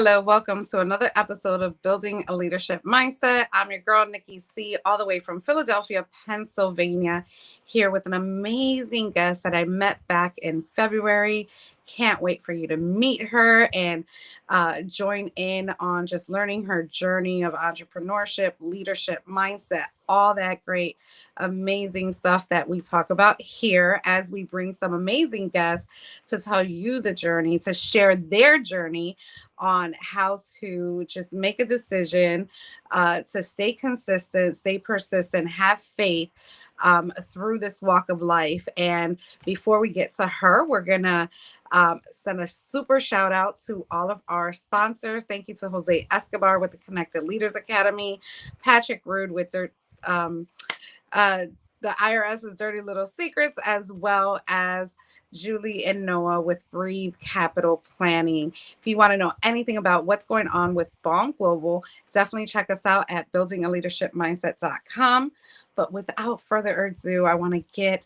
Hello, welcome to another episode of Building a Leadership Mindset. I'm your girl, Nikki C., all the way from Philadelphia, Pennsylvania, here with an amazing guest that I met back in February. Can't wait for you to meet her and join in on just learning her journey of entrepreneurship, leadership, mindset, all that great, amazing stuff that we talk about here as we bring some amazing guests to tell you the journey, to share their journey on how to just make a decision, to stay consistent, stay persistent, have faith through this walk of life. And before we get to her, we're going to send a super shout out to all of our sponsors. Thank you to Jose Escobar with the Connected Leaders Academy, Patrick Rude with their the IRS's Dirty Little Secrets, as well as Julie and Noah with Breathe Capital Planning. If you want to know anything about what's going on with Bomb Global, definitely check us out at buildingaleadershipmindset.com. But without further ado, I want to get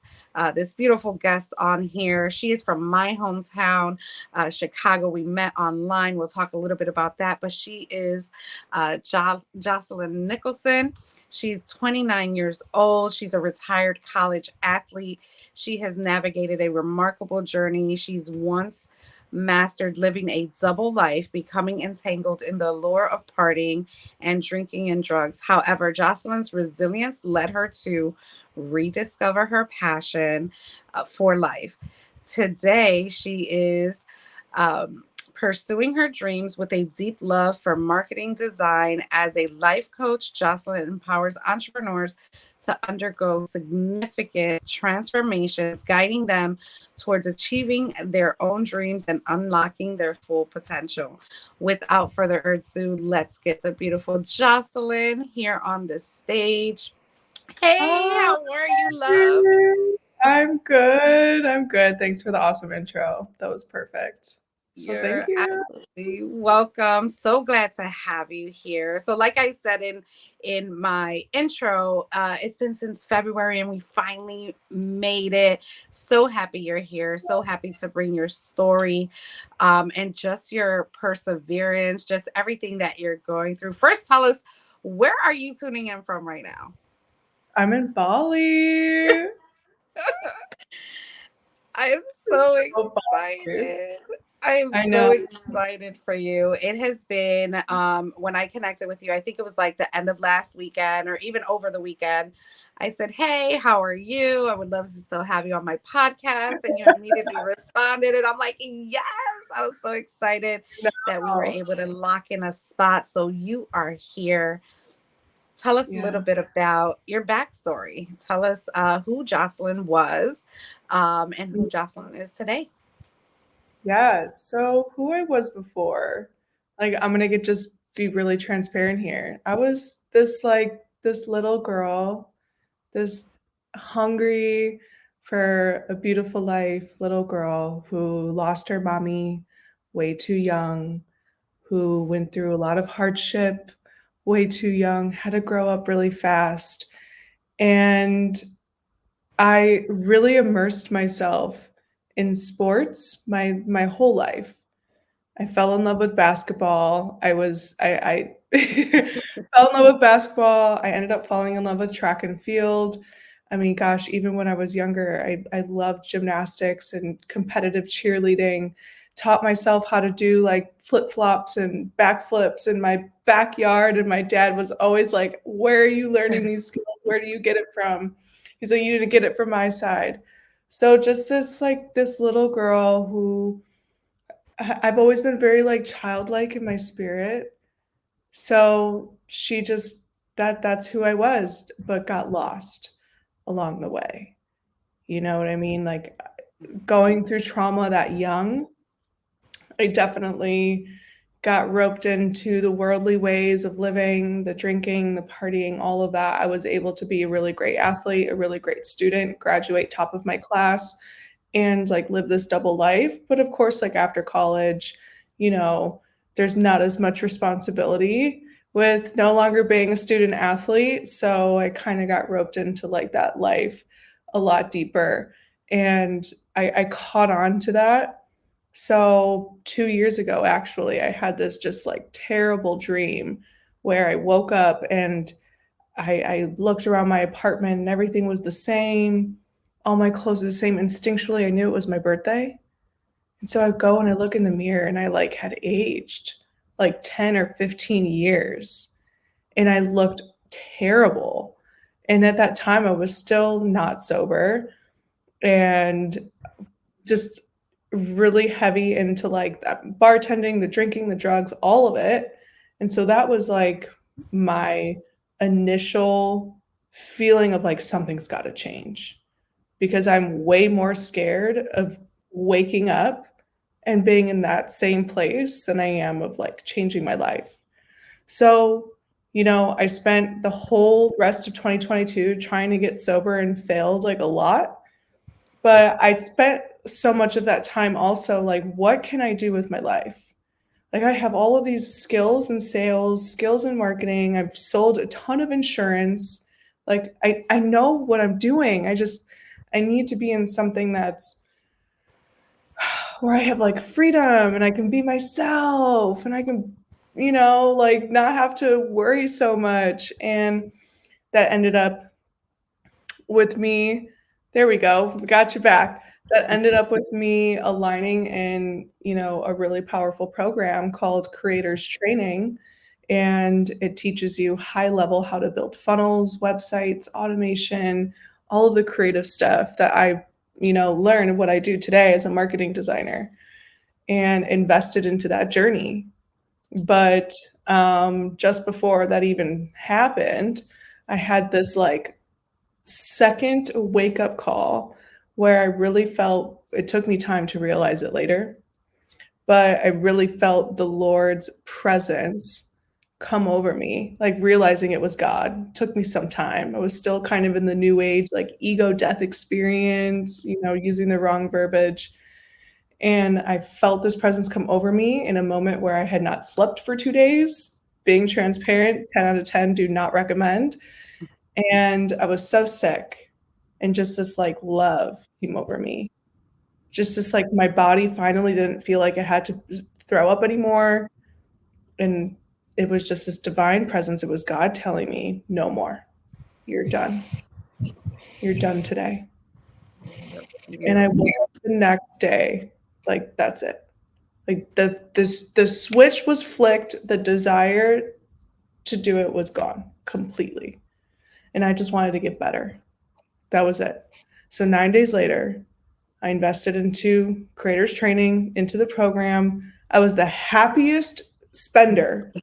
this beautiful guest on here. She is from my hometown, Chicago. We met online. We'll talk a little bit about that. But she is Joslyn Nicholson. She's 29 years old. She's a retired college athlete. She has navigated a remarkable journey. She's once mastered living a double life, becoming entangled in the allure of partying and drinking and drugs. However, Joslyn's resilience led her to rediscover her passion for life. Today, she is pursuing her dreams with a deep love for marketing design. As a life coach, Joslyn empowers entrepreneurs to undergo significant transformations, guiding them towards achieving their own dreams and unlocking their full potential. Without further ado, let's get the beautiful Joslyn here on the stage. Hey, Oh, how are you, love? I'm good. I'm good. Thanks for the awesome intro. That was perfect. So thank You're you. absolutely welcome. So glad to have you here. So, like I said in my intro, it's been since February, and we finally made it. So happy you're here. So happy to bring your story, and just your perseverance, just everything that you're going through. First, tell us, where are you tuning in from right now? I'm in Bali. I am so So Bali. excited. I am I so know. excited for you. It has been when I connected with you, I think it was like the end of last weekend or even over the weekend. I said, "Hey, how are you? I would love to still have you on my podcast." And you immediately responded. And I'm like, "Yes." I was so excited that we were No. able to lock in a spot. So you are here. Tell us a little Yeah. bit about your backstory. Tell us who Joslyn was, and who Joslyn is today. Yeah. So who I was before, like I'm gonna get just be really transparent here. I was this little girl, this hungry for a beautiful life little girl who lost her mommy way too young, who went through a lot of hardship way too young, had to grow up really fast. And I really immersed myself in sports my whole life. I fell in love with basketball. I fell in love with basketball. I ended up falling in love with track and field. I mean, gosh, even when I was younger, I loved gymnastics and competitive cheerleading. Taught myself how to do like flip flops and backflips in my backyard. And my dad was always like, "Where are you learning these skills? Where do you get it from?" He's like, "You didn't get it from my side." So just this little girl who I've always been very like childlike in my spirit. So she just that's who I was, but got lost along the way. You know what I mean? Like going through trauma that young, I definitely got roped into the worldly ways of living, the drinking, the partying, all of that. I was able to be a really great athlete, a really great student, graduate top of my class, and like live this double life. But of course, like after college, you know, there's not as much responsibility with no longer being a student athlete. So I kind of got roped into like that life a lot deeper. And I caught on to that So 2 years ago, actually, I had this just like terrible dream where I woke up and I looked around my apartment and everything was the same. All my clothes were the same. Instinctually, I knew it was my birthday. And so I go and I look in the mirror and I like had aged like 10 or 15 years and I looked terrible. And at that time, I was still not sober and just really heavy into like that bartending, the drinking, the drugs, all of it. And so that was like my initial feeling of like something's got to change because I'm way more scared of waking up and being in that same place than I am of like changing my life. So, I spent the whole rest of 2022 trying to get sober and failed like a lot. But I spent so much of that time also like, what can I do with my life? Like, I have all of these skills in sales, skills in marketing. I've sold a ton of insurance. Like, I know what I'm doing. I need to be in something that's where I have like freedom and I can be myself and I can, like not have to worry so much. And that ended up with me, there we go, we got you back. That ended up with me aligning in, a really powerful program called Creators Training. And it teaches you high level how to build funnels, websites, automation, all of the creative stuff that I, learned what I do today as a marketing designer and invested into that journey. But just before that even happened, I had this like second wake up call where I really felt it took me time to realize it later, but I really felt the Lord's presence come over me, like realizing it was God. It took me some time. I was still kind of in the new age, like ego death experience, using the wrong verbiage. And I felt this presence come over me in a moment where I had not slept for 2 days. Being transparent, 10 out of 10, do not recommend. And I was so sick, and just this, like, love came over me. Just this, like, my body finally didn't feel like I had to throw up anymore, and it was just this divine presence. It was God telling me, "No more. You're done. You're done today." And I woke up the next day, like, that's it. Like, the switch was flicked, the desire to do it was gone completely, and I just wanted to get better. That was it. So 9 days later, I invested into creators training, into the program. I was the happiest spender.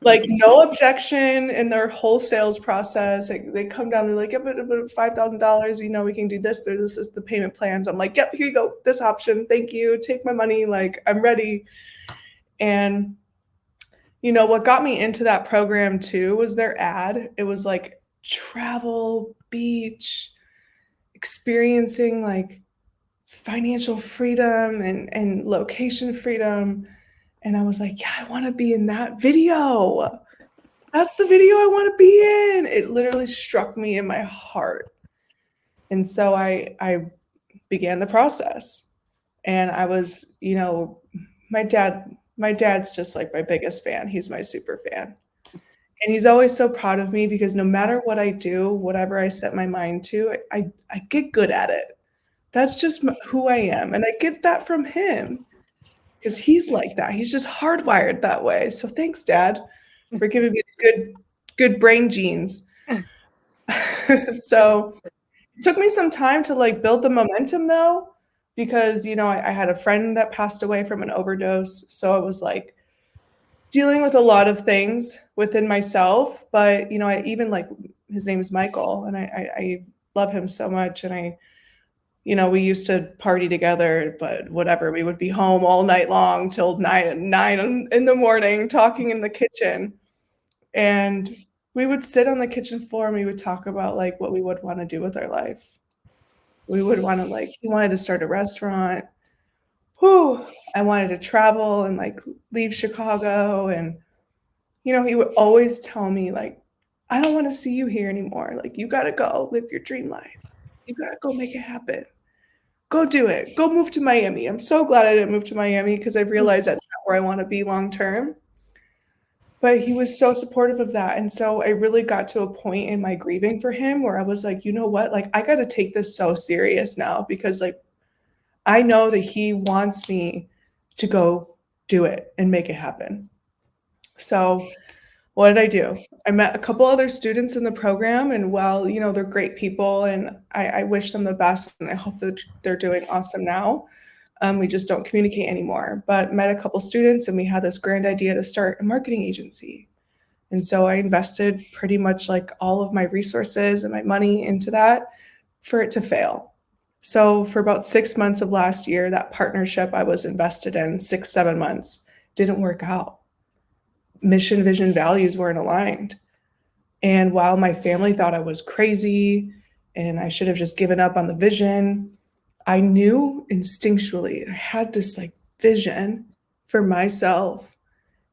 Like no objection in their whole sales process. Like, they come down, they're like, "Yep, but $5,000. We can do this. This is the payment plans." I'm like, "Yep, here you go. This option. Thank you. Take my money. Like, I'm ready." And what got me into that program too was their ad. It was like travel, beach, experiencing like financial freedom and location freedom. And I was like, yeah, I want to be in that video. That's the video I want to be in. It literally struck me in my heart. And so I began the process. And I was, my dad's just like my biggest fan. He's my super fan. And he's always so proud of me because no matter what I do, whatever I set my mind to, I get good at it. That's just who I am. And I get that from him because he's like that. He's just hardwired that way. So thanks, Dad, for giving me good brain genes. So it took me some time to like build the momentum though, because I had a friend that passed away from an overdose. So I was like dealing with a lot of things within myself. But I even like his name is Michael, and I love him so much. And we used to party together, but whatever. We would be home all night long till nine in the morning, talking in the kitchen. And we would sit on the kitchen floor and we would talk about like what we would want to do with our life. We would want to like, he wanted to start a restaurant. Whew, I wanted to travel and like leave Chicago. And, he would always tell me like, I don't want to see you here anymore. Like, you got to go live your dream life. You got to go make it happen. go do it. Go move to Miami. I'm so glad I didn't move to Miami because I realized that's not where I want to be long term. But he was so supportive of that. And so I really got to a point in my grieving for him where I was like, you know what? Like, I got to take this so serious now because, like, I know that he wants me to go do it and make it happen. So, what did I do? I met a couple other students in the program, and while, they're great people and I wish them the best and I hope that they're doing awesome now. We just don't communicate anymore. But met a couple students and we had this grand idea to start a marketing agency. And so I invested pretty much like all of my resources and my money into that for it to fail. So for about 6 months of last year, that partnership I was invested in, 6, 7 months, didn't work out. Mission, vision, values weren't aligned. And while my family thought I was crazy and I should have just given up on the vision, I knew instinctually I had this like vision for myself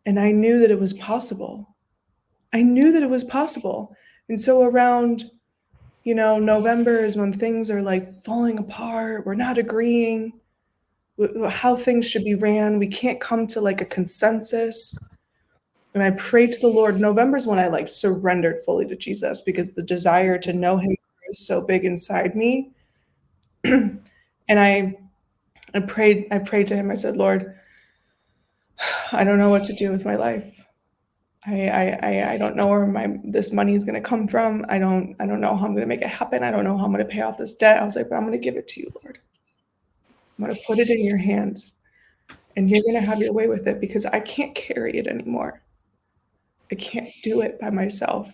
and I knew that it was possible. I knew that it was possible. And so around, November is when things are like falling apart. We're not agreeing how things should be ran. We can't come to like a consensus. And I prayed to the Lord. November is when I like surrendered fully to Jesus because the desire to know him was so big inside me. And I prayed to him. I said, Lord, I don't know what to do with my life. I don't know where this money is going to come from. I don't know how I'm going to make it happen. I don't know how I'm going to pay off this debt. I was like, but I'm going to give it to you, Lord. I'm going to put it in your hands and you're going to have your way with it because I can't carry it anymore. I can't do it by myself.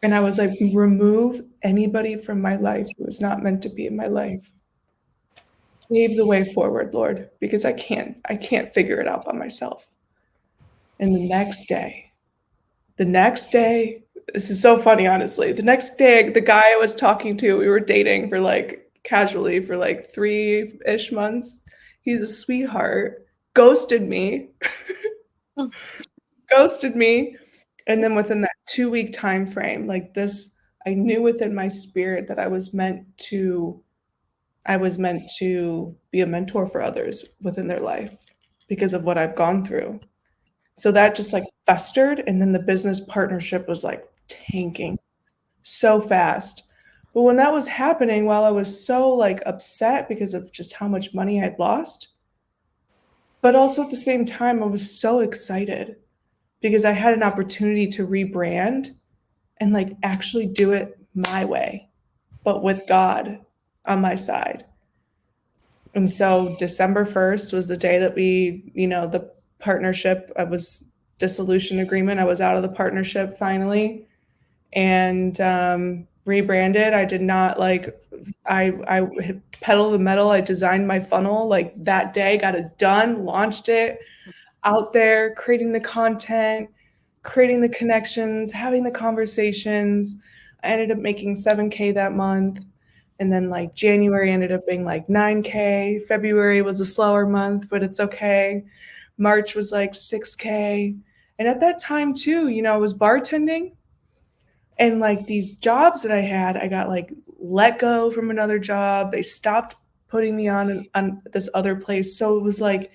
And I was like, remove anybody from my life who is not meant to be in my life. Pave the way forward, Lord, because I can't figure it out by myself. And the next day, this is so funny, honestly. The next day, the guy I was talking to, we were dating for like casually for like 3-ish months. He's a sweetheart, ghosted me, ghosted me. And then within that 2-week time frame, like this, I knew within my spirit that I was meant to be a mentor for others within their life because of what I've gone through. So that just like festered. And then the business partnership was like tanking so fast. But when that was happening, while I was so like upset because of just how much money I'd lost, but also at the same time, I was so excited because I had an opportunity to rebrand and like actually do it my way, but with God on my side. And so December 1st was the day that the partnership, I was dissolution agreement. I was out of the partnership finally and rebranded. I did not I pedal the metal. I designed my funnel like that day, got it done, launched it out there, creating the content, creating the connections, having the conversations. I ended up making 7K that month. And then like January ended up being like 9K. February was a slower month, but it's okay. March was like 6K. And at that time too, I was bartending and like these jobs that I had, I got like let go from another job. They stopped putting me on this other place. So it was like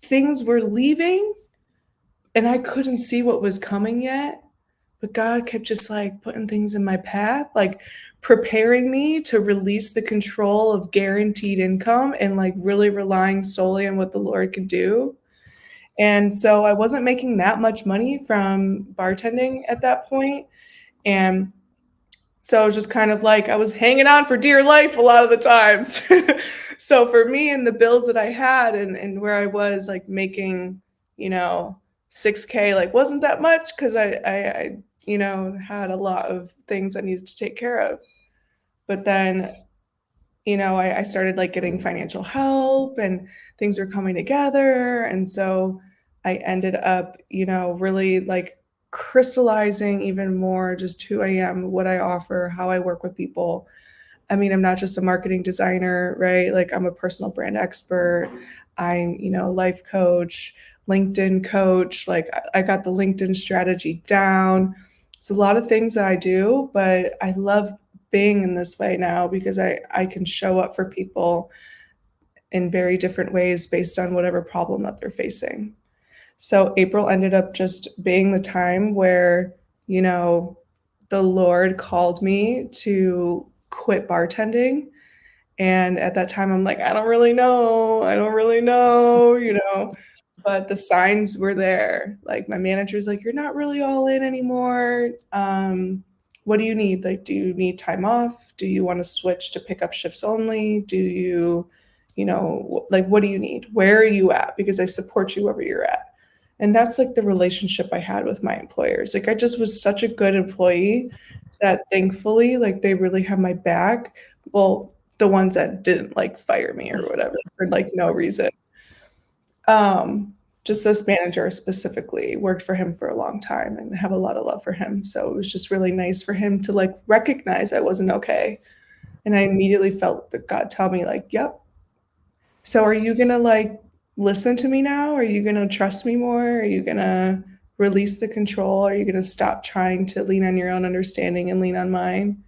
things were leaving and I couldn't see what was coming yet. But God kept just like putting things in my path, like preparing me to release the control of guaranteed income and like really relying solely on what the Lord could do. And so I wasn't making that much money from bartending at that point. And so I was just kind of like, I was hanging on for dear life a lot of the times. So for me and the bills that I had and where I was like making, 6K, like wasn't that much because I had a lot of things I needed to take care of. But then, I started like getting financial help and things were coming together. And so I ended up, really like crystallizing even more just who I am, what I offer, how I work with people. I mean, I'm not just a marketing designer, right? Like I'm a personal brand expert. I'm, life coach, LinkedIn coach. Like I got the LinkedIn strategy down. It's a lot of things that I do, but I love being in this way now because I can show up for people in very different ways based on whatever problem that they're facing. So April ended up just being the time where, you know, the Lord called me to quit bartending. And at that time, I'm like, I don't really know. I don't really know, you know. But the signs were there. Like my manager's like, you're not really all in anymore. What do you need? Like, do you need time off? Do you want to switch to pick up shifts only? Do you, you know, like, what do you need? Where are you at? Because I support you wherever you're at. And that's like the relationship I had with my employers. Like, I just was such a good employee that thankfully, like, they really have my back. Well, the ones that didn't like fire me or whatever for like no reason. Just this manager specifically worked for him for a long time and have a lot of love for him. So it was just really nice for him to like recognize I wasn't okay. And I immediately felt that God tell me like, yep. So are you gonna like listen to me now? Are you gonna trust me more? Are you gonna release the control? Are you gonna stop trying to lean on your own understanding and lean on mine?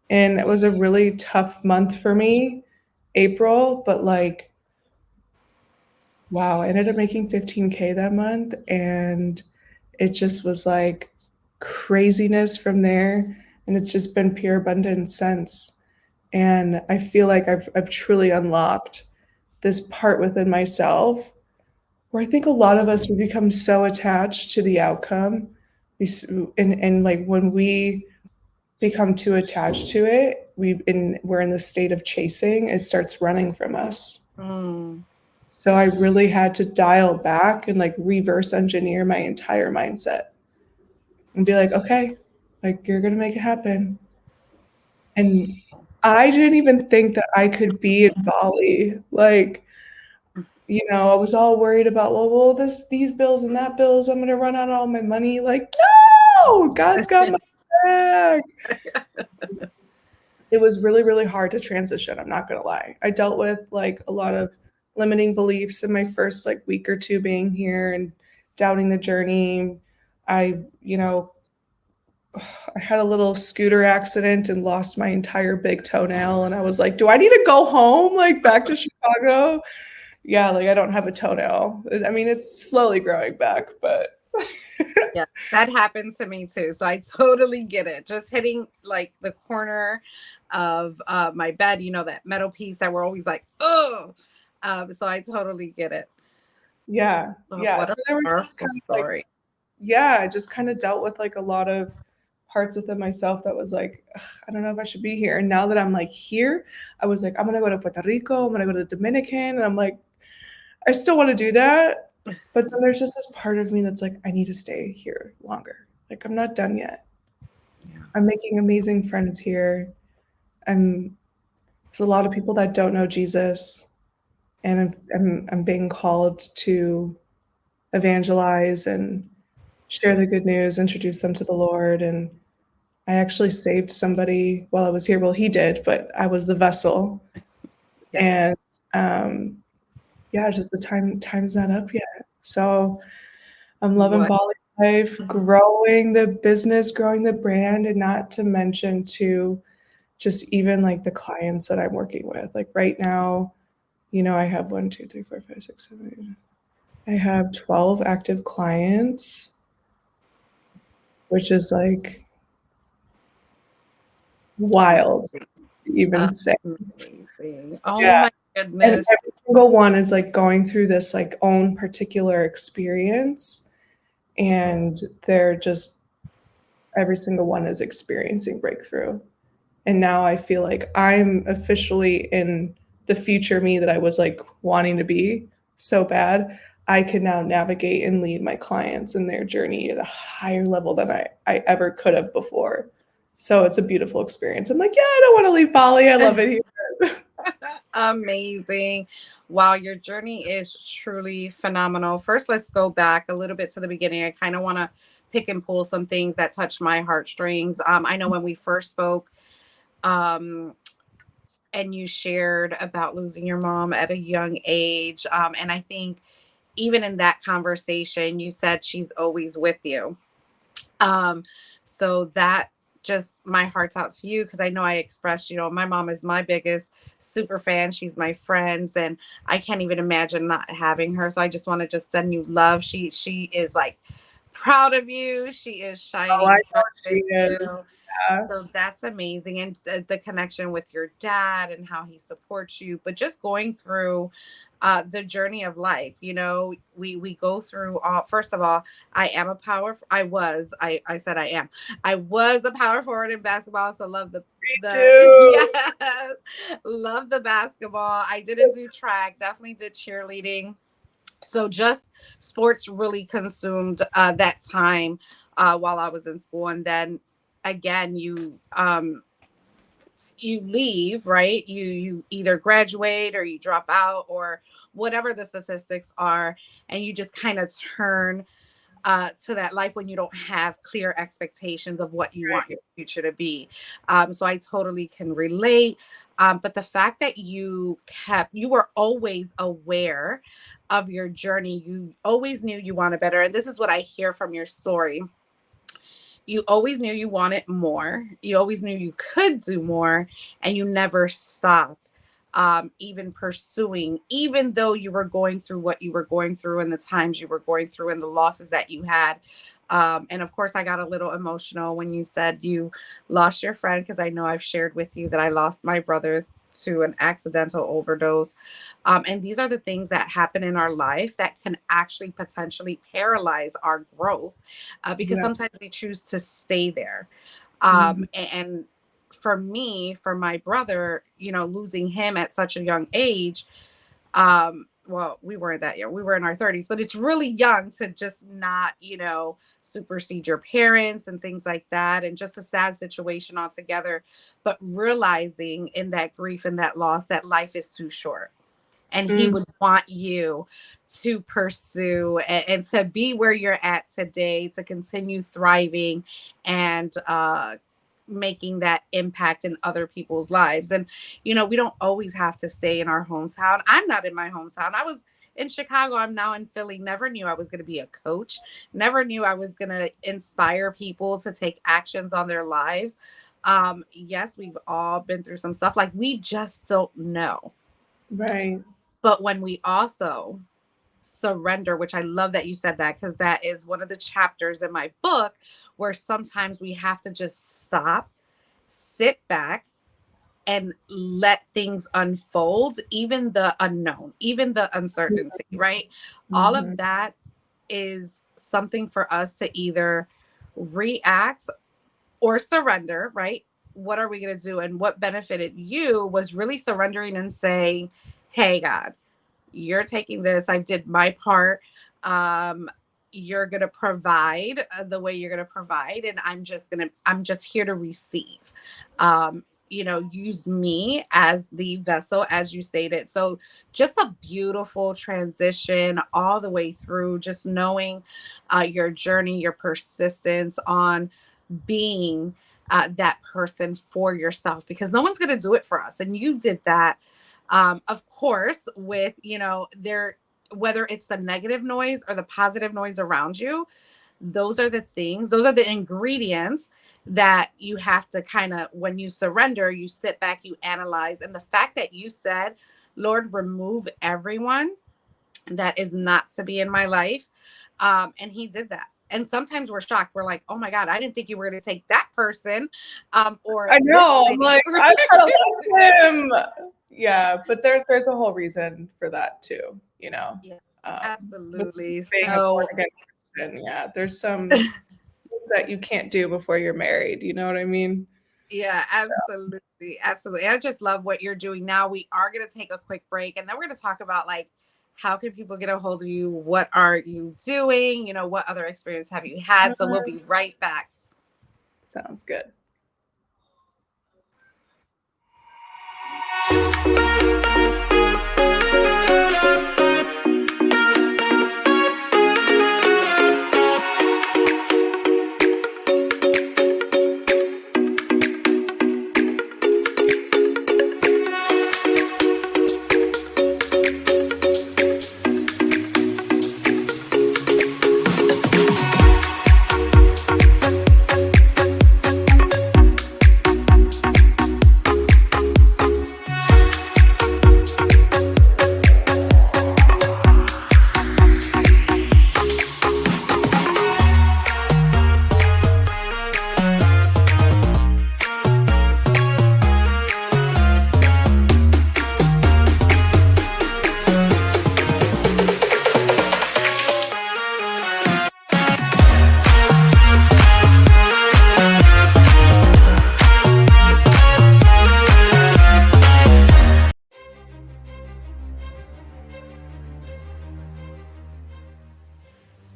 And it was a really tough month for me, April, but like, wow, I ended up making 15K that month. And it just was like craziness from there. And it's just been pure abundance since. And I feel like I've truly unlocked this part within myself where I think a lot of us we become so attached to the outcome. And like when we become too attached to it, we're in the state of chasing, it starts running from us. Mm. So I really had to dial back and like reverse engineer my entire mindset and be like, okay, like you're gonna make it happen. And I didn't even think that I could be in Bali. Like, you know, I was all worried about, well, these bills and that bills, I'm gonna run out of all my money. Like, no, God's got my back. It was really, really hard to transition. I'm not gonna lie. I dealt with like a lot of limiting beliefs in my first like week or two being here and doubting the journey. I, you know, I had a little scooter accident and lost my entire big toenail. And I was like, do I need to go home, like back to Chicago? Yeah, like I don't have a toenail. I mean, it's slowly growing back, but Yeah, that happens to me too. So I totally get it. Just hitting like the corner of my bed, you know, that metal piece that we're always like, oh. So I totally get it. yeah, yeah. What So a there was just powerful kind of like, story. yeah, I just kind of dealt with like a lot of parts within myself that was like, "Ugh, I don't know if I should be here. And now that I'm like here, I was like, I'm gonna go to Puerto Rico, I'm gonna go to Dominican, and I'm like, I still want to do that, but then there's just this part of me that's like, I need to stay here longer. Like I'm not done yet. Yeah. I'm making amazing friends here. I'm There's a lot of people that don't know Jesus, and I'm being called to evangelize and share the good news, introduce them to the Lord. And I actually saved somebody while I was here. Well, he did, but I was the vessel. Yeah. And yeah, it's just the time's not up yet. So I'm loving What? Bali life, growing the business, growing the brand, and not to mention to just even like the clients that I'm working with. Like right now, you know, I have 1, 2, 3, 4, 5, 6, 7, 8. I have 12 active clients, which is like wild to even say. Amazing. Oh Yeah. my And goodness. every single one is like going through this like own particular experience. And they're just every single one is experiencing breakthrough. And now I feel like I'm officially in the future me that I was like wanting to be so bad. I can now navigate and lead my clients in their journey at a higher level than I ever could have before. So it's a beautiful experience. I'm like, yeah, I don't want to leave Bali. I love it here. Amazing. Wow, your journey is truly phenomenal. First, let's go back a little bit to the beginning. I kind of want to pick and pull some things that touch my heartstrings. I know when we first spoke, um, and you shared about losing your mom at a young age. And I think even in that conversation, you said she's always with you. Um, so that just my heart's out to you because I know I expressed, my mom is my biggest super fan. She's my friends, and I can't even imagine not having her. So I just want to just send you love. She is like proud of you. She is Oh, I shining know bright she with is. you. Yeah. So that's amazing. And the connection with your dad and how he supports you, but just going through the journey of life. We go through all. First of all, I am a power. I said I am. I was a power forward in basketball, so love Me the too. yes, love the basketball. I didn't do track. Definitely did cheerleading. So just sports really consumed that time while I was in school. And then again, you leave, right? You either graduate or you drop out or whatever the statistics are, and you just kind of turn to that life when you don't have clear expectations of what you want your future to be. So I totally can relate. But the fact that you were always aware of your journey, you always knew you wanted better. And this is what I hear from your story. You always knew you wanted more. You always knew you could do more, and you never stopped even pursuing, even though you were going through what you were going through and the times you were going through and the losses that you had. And of course, I got a little emotional when you said you lost your friend, because I know I've shared with you that I lost my brother to an accidental overdose. And these are the things that happen in our life that can actually potentially paralyze our growth because Yeah. sometimes we choose to stay there. Mhm. And for me, for my brother, losing him at such a young age, well, we weren't that young. We were in our 30s, but it's really young to just not, supersede your parents and things like that. And just a sad situation altogether. But realizing in that grief and that loss that life is too short. And he Mm. would want you to pursue and to be where you're at today, to continue thriving and making that impact in other people's lives. And, we don't always have to stay in our hometown. I'm not in my hometown. I was in Chicago. I'm now in Philly. Never knew I was going to be a coach. Never knew I was going to inspire people to take actions on their lives. Yes, we've all been through some stuff. Like, we just don't know. Right. But when we also surrender, which I love that you said that, because that is one of the chapters in my book where sometimes we have to just stop, sit back, and let things unfold, even the unknown, even the uncertainty, right? All of Mhm. that is something for us to either react or surrender, right? What are we going to do? And what benefited you was really surrendering and saying, hey, God, you're taking this. I did my part. Um, you're going to provide the way you're going to provide. And I'm just here to receive. Use me as the vessel, as you stated. So just a beautiful transition all the way through, just knowing your journey, your persistence on being that person for yourself, because no one's going to do it for us. And you did that, of course, with, whether it's the negative noise or the positive noise around you. Those are the ingredients that you have to kind of, when you surrender, you sit back, you analyze. And the fact that you said, Lord, remove everyone that is not to be in my life. And he did that. And sometimes we're shocked. We're like, oh my God, I didn't think you were going to take that person or I this know. I'm thing. like, I kind of love him. Yeah, but there's a whole reason for that too. Yeah, With absolutely. being a born So, again Christian, yeah, there's some things that you can't do before you're married. You know what I mean? yeah, So, absolutely. Absolutely. I just love what you're doing now. We are going to take a quick break, and then we're going to talk about like, how can people get a hold of you? What are you doing? What other experience have you had? So we'll be right back. sounds good.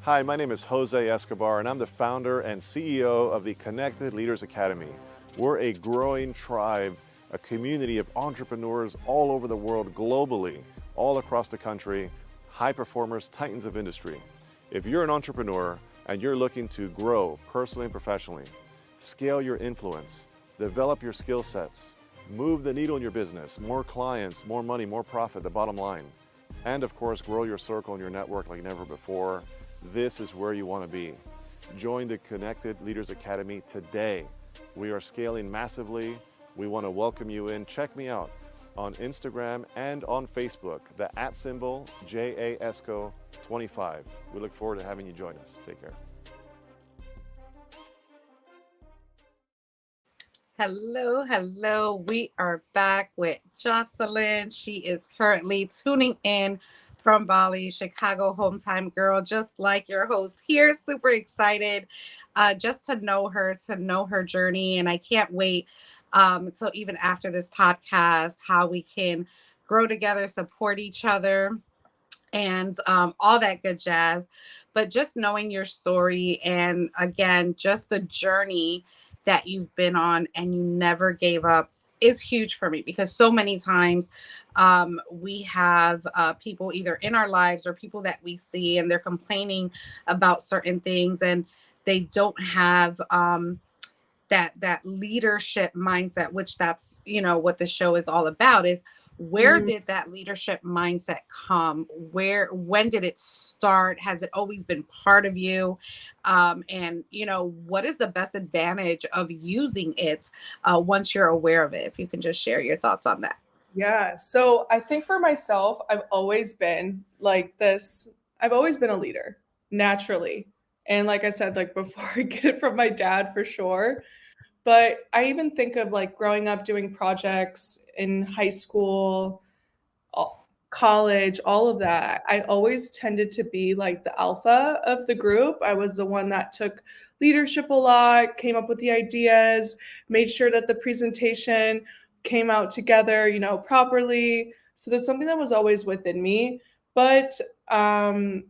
Hi, my name is Jose Escobar, and I'm the founder and CEO of the Connected Leaders Academy. We're a growing tribe, a community of entrepreneurs all over the world, globally, all across the country, high performers, titans of industry. If you're an entrepreneur and you're looking to grow personally and professionally, scale your influence, develop your skill sets, move the needle in your business, more clients, more money, more profit, the bottom line, and of course, grow your circle and your network like never before, this is where you want to be. Join the Connected Leaders Academy today. We are scaling massively. We want to welcome you in. Check me out on Instagram and on Facebook, the @ JASCO25. We look forward to having you join us. Take care. Hello, hello. We are back with Jocelyn. She is currently tuning in from Bali, Chicago, hometown girl, just like your host here. Super excited just to know her journey. And I can't wait until even after this podcast, how we can grow together, support each other, and all that good jazz. But just knowing your story and again, just the journey that you've been on and you never gave up is huge for me because so many times we have people either in our lives or people that we see and they're complaining about certain things and they don't have that leadership mindset, which that's what the show is all about, is where Mm, did that leadership mindset come, when did it start, has it always been part of you, and what is the best advantage of using it once you're aware of it? If you can just share your thoughts on that. yeah. So I think for myself, I've always been like this. I've always been a leader naturally. And like I said, like before, I get it from my dad for sure. But I even think of like growing up doing projects in high school, college, all of that. I always tended to be like the alpha of the group. I was the one that took leadership a lot, came up with the ideas, made sure that the presentation came out together, properly. So there's something that was always within me. But also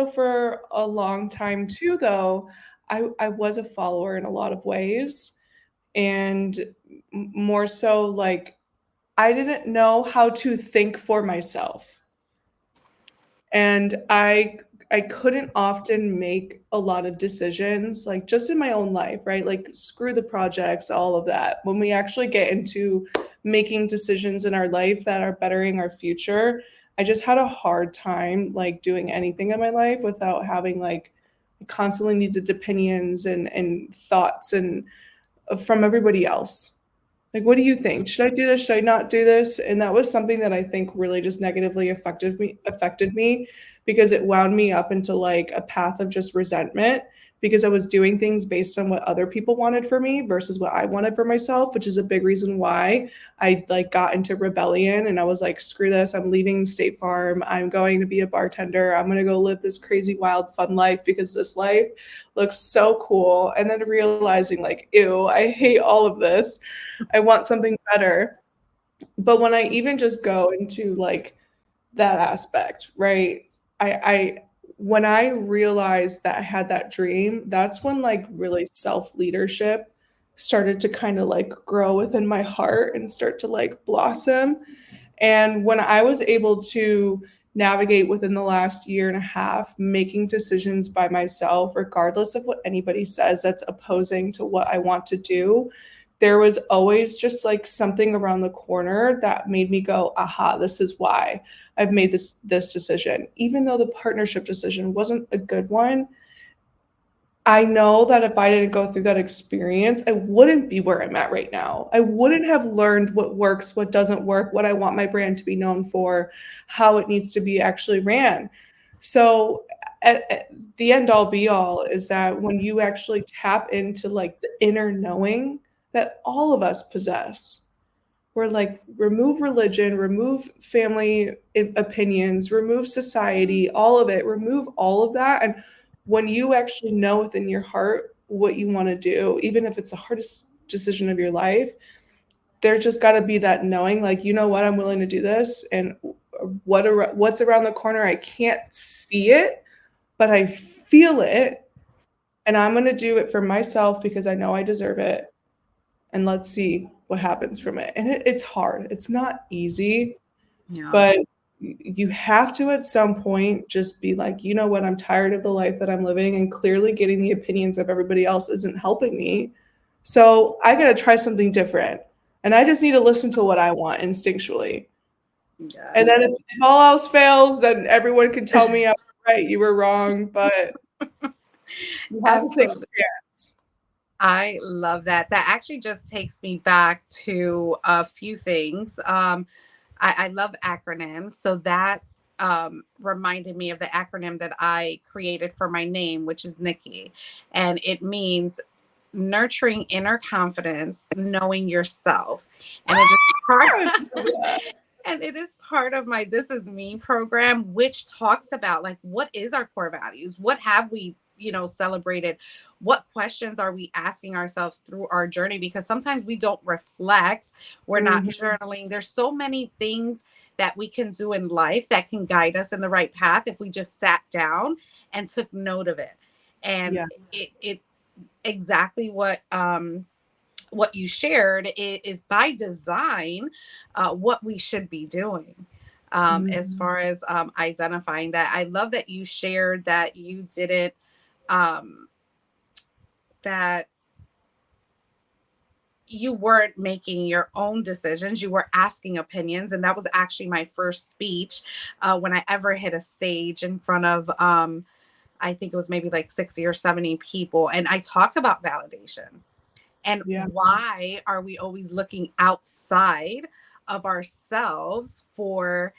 for a long time too, though, I was a follower in a lot of ways. And more so like I didn't know how to think for myself. And I couldn't often make a lot of decisions, like just in my own life, right? Like screw the projects, all of that. When we actually get into making decisions in our life that are bettering our future, I just had a hard time like doing anything in my life without having like constantly needed opinions and thoughts and from everybody else. Like, what do you think? Should I do this? Should I not do this? And that was something that I think really just negatively affected me because it wound me up into like a path of just resentment because I was doing things based on what other people wanted for me versus what I wanted for myself, which is a big reason why I like got into rebellion and I was like, screw this, I'm leaving State Farm. I'm going to be a bartender. I'm going to go live this crazy wild fun life because this life looks so cool. And then realizing like, ew, I hate all of this. I want something better. But when I even just go into like that aspect, right? I when I realized that I had that dream, that's when like really self-leadership started to kind of like grow within my heart and start to like blossom. And when I was able to navigate within the last year and a half, making decisions by myself, regardless of what anybody says that's opposing to what I want to do, there was always just like something around the corner that made me go, aha, this is why I've made this decision. Even though the partnership decision wasn't a good one, I know that if I didn't go through that experience, I wouldn't be where I'm at right now. I wouldn't have learned what works, what doesn't work, what I want my brand to be known for, how it needs to be actually ran. So at the end all be all is that when you actually tap into like the inner knowing that all of us possess, we're like remove religion, remove family opinions, remove society, all of it, remove all of that. And when you actually know within your heart what you want to do, even if it's the hardest decision of your life, there's just got to be that knowing, like, you know what, I'm willing to do this. And what's around the corner, I can't see it, but I feel it and I'm going to do it for myself because I know I deserve it. And let's see what happens from it. And it's hard. It's not easy, Yeah. but you have to at some point just be like, you know what, I'm tired of the life that I'm living, and clearly getting the opinions of everybody else isn't helping me. So I got to try something different. And I just need to listen to what I want instinctually. And Yes. then if all else fails, then everyone can tell me I was right, you were wrong, but you have to take a Absolutely. chance. I love that. That actually just takes me back to a few things. I love acronyms. So that reminded me of the acronym that I created for my name, which is Nikki. And it means nurturing inner confidence, knowing yourself. And it is part and it is part of my This Is Me program, which talks about like what is our core values? What have we, celebrated? What questions are we asking ourselves through our journey? Because sometimes we don't reflect, we're not Mhm. journaling. There's so many things that we can do in life that can guide us in the right path if we just sat down and took note of it. And Yeah. it exactly what you shared is by design what we should be doing as Mhm. far as identifying that. I love that you shared that you didn't um, that you weren't making your own decisions, you were asking opinions. And that was actually my first speech when I ever hit a stage in front of I think it was maybe like 60 or 70 people, and I talked about validation. And Yeah. why are we always looking outside of ourselves for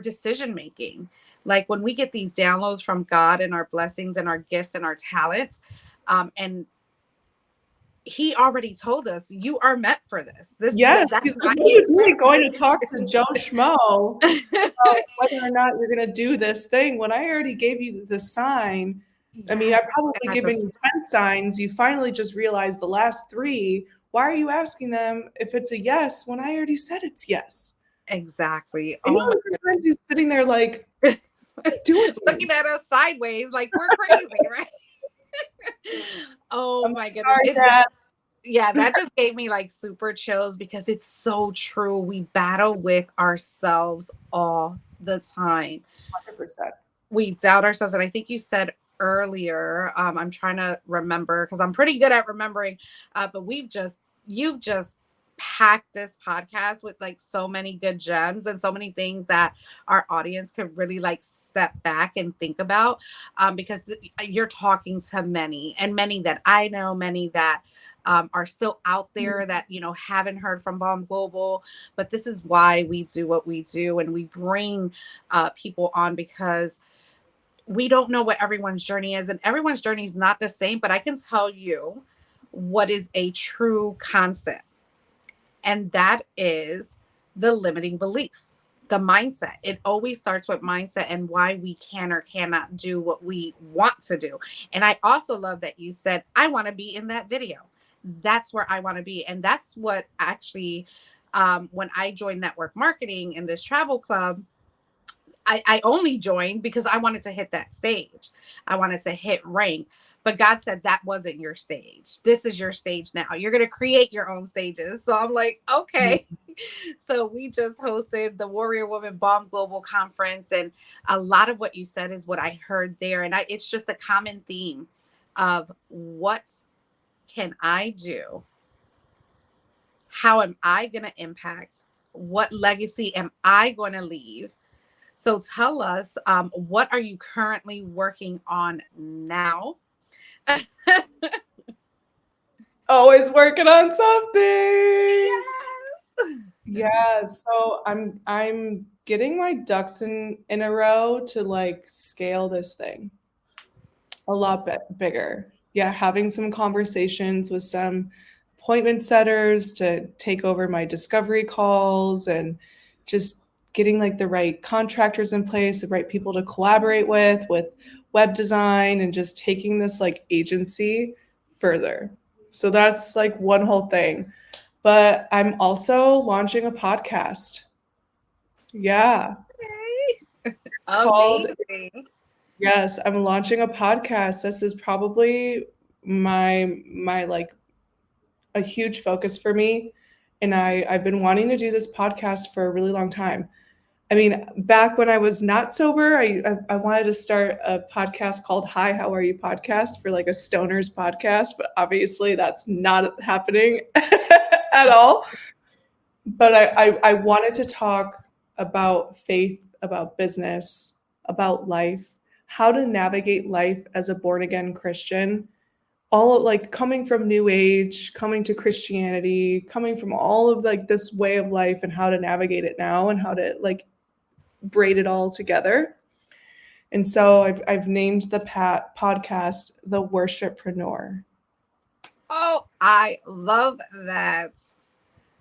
decision making? Like when we get these downloads from God and our blessings and our gifts and our talents, and He already told us you are meant for this. Yes, That's he's like, not "What are the you doing going to talk to expectation. Joe Schmo about whether or not you're gonna do this thing when I already gave you the sign?" I mean, I've Yes, probably and I given you 10 signs, you finally just realized the last 3. Why are you asking them if it's a yes when I already said it's yes? exactly. And you Oh my know, sometimes he's sitting there like, "What are you doing?" looking at us sideways like we're crazy, right? Oh I'm my like, goodness. "Sorry, Dad." Yeah, that just gave me like super chills because it's so true. We battle with ourselves all the time. 100%. We doubt ourselves. And I think you said earlier, I'm trying to remember because I'm pretty good at remembering, but you've just packed this podcast with like so many good gems and so many things that our audience could really like step back and think about, because you're talking to many and many that I know, many that are still out there that haven't heard from Bomb Global. But this is why we do what we do, and we bring people on because we don't know what everyone's journey is, and everyone's journey is not the same. But I can tell you what is a true constant, and that is the limiting beliefs, the mindset. It always starts with mindset and why we can or cannot do what we want to do. And I also love that you said, I want to be in that video. That's where I want to be. And that's what actually, when I joined network marketing in this travel club, I only joined because I wanted to hit that stage. I wanted to hit rank. But God said that wasn't your stage. This is your stage now. You're going to create your own stages. So I'm like, okay. So we just hosted the Warrior Woman Bomb Global Conference. And a lot of what you said is what I heard there. And it's just a common theme of what can I do? How am I going to impact? What legacy am I going to leave? So tell us, what are you currently working on now? Always working on something. Yes. Yeah, so I'm getting my ducks in a row to like scale this thing a lot bigger. Yeah, having some conversations with some appointment setters to take over my discovery calls and just getting like the right contractors in place, the right people to collaborate with web design and just taking this like agency further. So that's like one whole thing. But I'm also launching a podcast. Yeah, Okay. called Amazing. Yes, I'm launching a podcast. This is probably my like a huge focus for me. And I've been wanting to do this podcast for a really long time. I mean, back when I was not sober, I wanted to start a podcast called Hi, How Are You Podcast for like a stoners podcast, but obviously that's not happening at all. But I wanted to talk about faith, about business, about life, how to navigate life as a born again Christian, all like coming from New Age, coming to Christianity, coming from all of like this way of life and how to navigate it now and how to like braid it all together. And so I've named the podcast The Worshippreneur. Oh, I love that.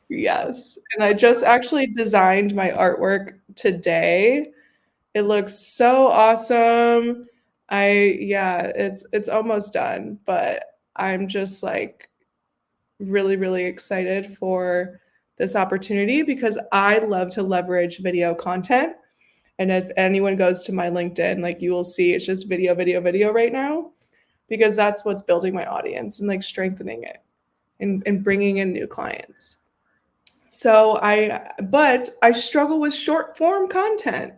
Yes. And I just actually designed my artwork today. It looks so awesome. It's almost done, but I'm just like really, really excited for this opportunity because I love to leverage video content. And if anyone goes to my LinkedIn, like you will see it's just video, video, video right now because that's what's building my audience and like strengthening it and bringing in new clients. But I struggle with short form content.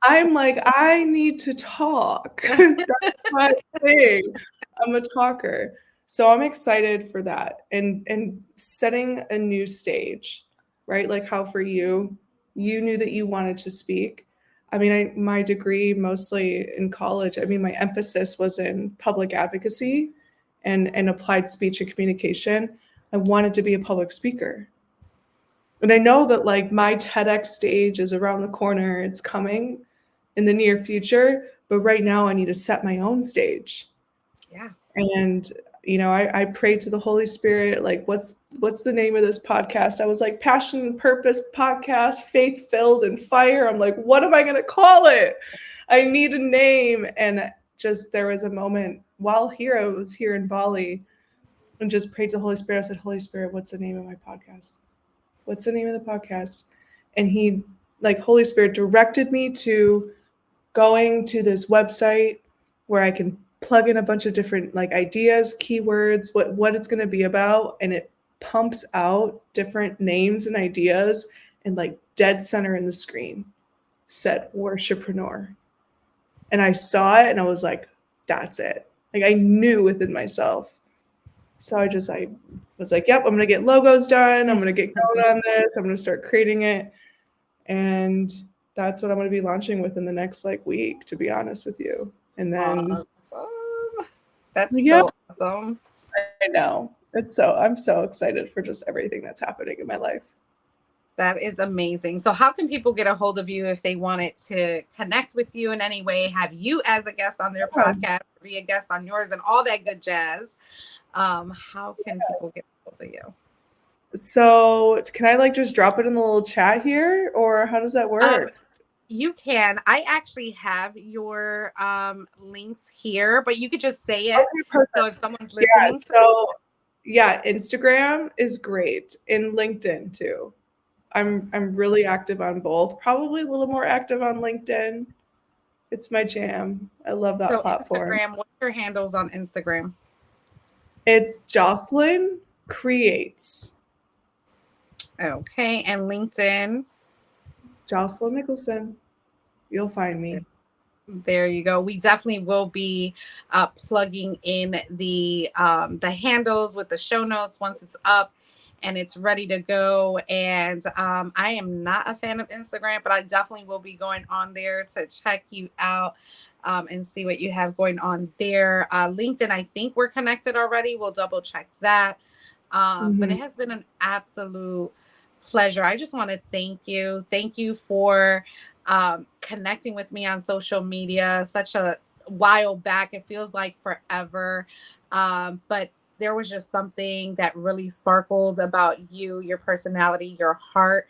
I'm like, I need to talk. That's my thing. I'm a talker. So I'm excited for that and setting a new stage, right? Like how for you, you knew that you wanted to speak. I mean, my degree mostly in college, I mean, my emphasis was in public advocacy and applied speech and communication. I wanted to be a public speaker. And I know that like my TEDx stage is around the corner. It's coming in the near future, but right now I need to set my own stage. Yeah. And I prayed to the Holy Spirit, like what's the name of this podcast? I was like, Passion and Purpose Podcast, Faith Filled and Fire. I'm like, what am I going to call it? I need a name. And just there was a moment while here, I was here in Bali and just prayed to the Holy Spirit. I said, Holy Spirit, what's the name of my podcast? What's the name of the podcast? And he, like, Holy Spirit directed me to going to this website where I can plug in a bunch of different like ideas, keywords, what it's going to be about, and it pumps out different names and ideas, and like dead center in the screen said Worshippreneur. And I saw it and I was like, that's it. Like I knew within myself. So I was like, yep, I'm going to get logos done. I'm going to get going on this. I'm going to start creating it. And that's what I'm going to be launching within the next like week, to be honest with you. And then awesome. That's yeah, so awesome. I know. I'm so excited for just everything that's happening in my life. That is amazing. So how can people get a hold of you if they wanted to connect with you in any way, have you as a guest on their podcast, be a guest on yours and all that good jazz? How can people get a hold of you? So can I like just drop it in the little chat here, or how does that work? You can. I actually have your links here, but you could just say it. Okay, so if someone's listening Instagram is great, and LinkedIn too. I'm really active on both. Probably a little more active on LinkedIn. It's my jam. I love that platform. Instagram, what's your handles on Instagram? It's Joslyn Creates. Okay, and LinkedIn? Joslyn Nicholson. You'll find me. There you go. We definitely will be plugging in the handles with the show notes once it's up and it's ready to go. And I am not a fan of Instagram, but I definitely will be going on there to check you out and see what you have going on there. LinkedIn, I think we're connected already. We'll double check that. But it has been an absolute pleasure. I just want to thank you. Thank you for connecting with me on social media such a while back. It feels like forever. But there was just something that really sparkled about you, your personality, your heart,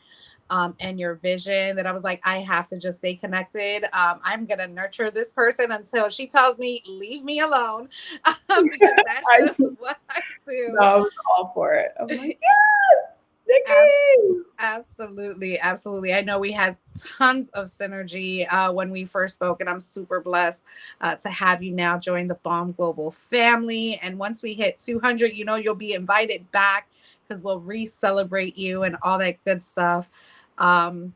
and your vision that I was like, I have to just stay connected. I'm going to nurture this person until she tells me, leave me alone. Because that's just what I do. No, I was all for it. I'm like, yes. Nikki! Absolutely, absolutely. I know we had tons of synergy when we first spoke, and I'm super blessed to have you now join the Bomb Global family. And once we hit 200, you'll be invited back because we'll re-celebrate you and all that good stuff. Um,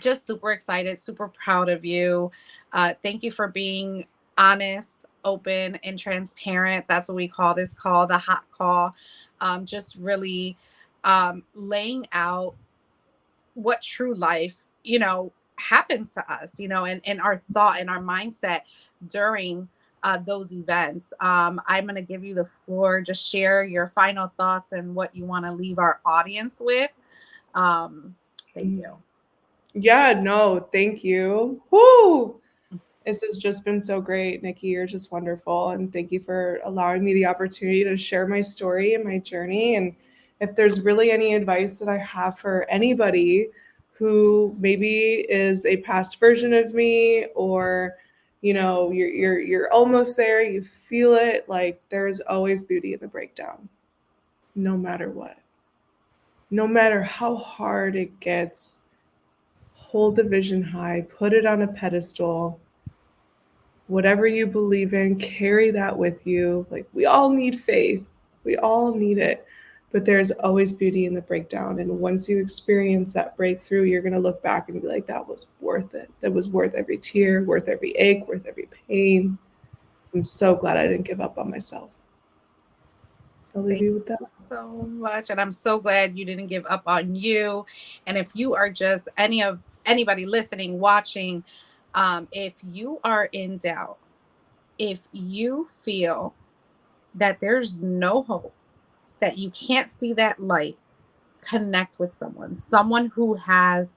just super excited, super proud of you. Thank you for being honest, open, and transparent. That's what we call this call, the hot call. Just really laying out what true life happens to us, and our thought and our mindset during those events. I'm going to give you the floor. Just share your final thoughts and what you want to leave our audience with. Thank you. Yeah, no, thank you. Woo! This has just been so great, Nikki. You're just wonderful. And thank you for allowing me the opportunity to share my story and my journey. And if there's really any advice that I have for anybody who maybe is a past version of me, or you're almost there, you feel it, like there's always beauty in the breakdown, no matter what. No matter how hard it gets, hold the vision high, put it on a pedestal. Whatever you believe in, carry that with you. Like, we all need faith, we all need it, but there's always beauty in the breakdown. And once you experience that breakthrough, you're going to look back and be like, that was worth it. That was worth every tear, worth every ache, worth every pain. I'm so glad I didn't give up on myself. So I'll leave Thank you with that. you so much. And I'm so glad you didn't give up on you. And if you are just anybody listening, watching, if you are in doubt, if you feel that there's no hope, that you can't see that light, connect with someone who has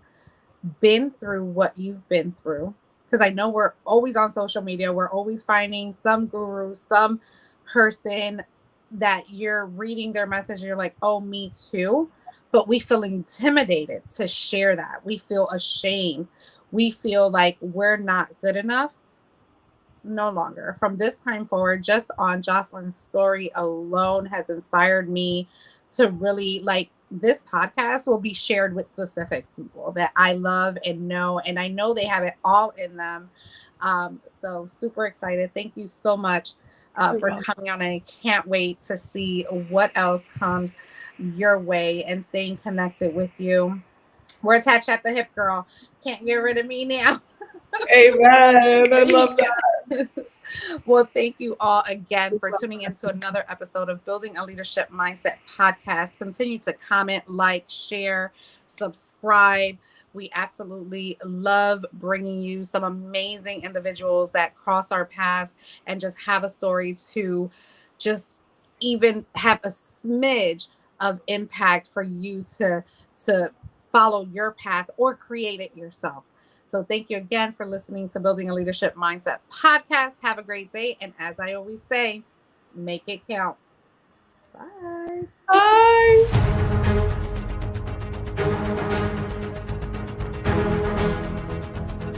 been through what you've been through. Because I know we're always on social media, we're always finding some guru, some person that you're reading their message and you're like, oh, me too. But we feel intimidated to share that. We feel ashamed. We feel like we're not good enough. No longer. From this time forward, just on Joslyn's story alone has inspired me to really, like, this podcast will be shared with specific people that I love and know, and I know they have it all in them. So super excited. Thank you so much for coming on. I can't wait to see what else comes your way and staying connected with you. We're attached at the hip, girl. Can't get rid of me now. Amen. I love that. Well, thank you all again for tuning into another episode of Building a Leadership Mindset podcast. Continue to comment, like, share, subscribe. We absolutely love bringing you some amazing individuals that cross our paths and just have a story to just even have a smidge of impact for you to follow your path or create it yourself. So thank you again for listening to Building a Leadership Mindset podcast. Have a great day. And as I always say, make it count. Bye.